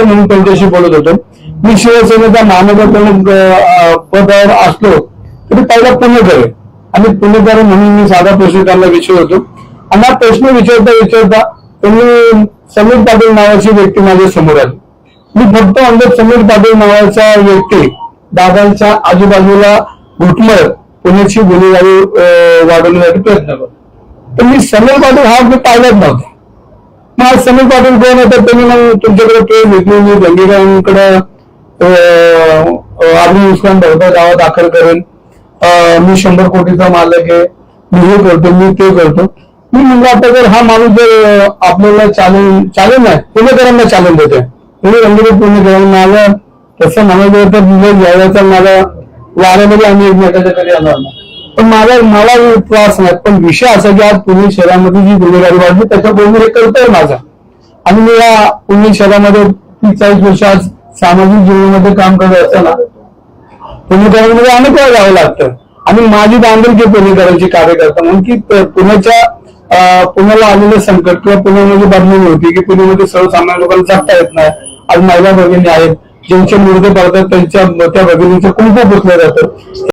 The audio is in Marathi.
पुणेकर म्हणून त्यांच्याशी बोलत होतो. मी शिवसेनेचा महानगर पदावर असलो तरी पहिला पुणेकर आहे आणि पुणेकर म्हणून मी साधा प्रश्न त्यांना विचारतो. आणि हा प्रश्न विचारता त्यांनी समीर पाटील नावाची व्यक्ती माझ्या समोर आली. मी फक्त अंदाज समीर पाटील नावाचा व्यक्ती दादांच्या आजूबाजूला घुटमळ पुण्याची गुन्हेगारी वाढवण्यासाठी प्रयत्न करतो. तर मी समीर पाटील हा मी पाहिलाच नव्हता. मग समीर पाटील कोण होतं त्यांनी मग तुमच्याकडे ट्रेन घेतली. मी दंगेकरांकडे आर्मी उस्मान भरता गावात दाखल करेन. मी 100 कोटीचा मालक आहे. मी हे करतो मी ते करतो. मी म्हणलं आता जर हा माणूस जर आपल्याला चालेल नाही पुणेकरांना चालेल देते तुम्ही रंगीत पुणेकरांना माझं तसं म्हणायचं तर जायचं माझा वाऱ्यामध्ये आम्ही एकमेकाच्या कधी आलो नाही. पण मला त्रास नाही. पण विषय असा की आज पुणे शहरामध्ये जी गुन्हेगारी वाढली त्याच्यामुळे मी हे करतोय माझा. आणि मी या पुणे शहरामध्ये 40 वर्ष आज सामाजिक जीवनामध्ये काम करत असताना पुणेकरांमध्ये अनेक वेळा जावं लागतं. आणि माझी बांधिलकी पुणेकरांची कार्यकर्ता म्हणून की पुण्याला आलेलं संकट किंवा पुण्यामध्ये बदनामी होती की पुण्यामध्ये सर्वसामान्य लोकांना जगता येत नाही. आज महिला भगिनी आहेत ज्यांचे मुर्दे पडतात त्या भगिनीचं कुंकू पुसलं जातं.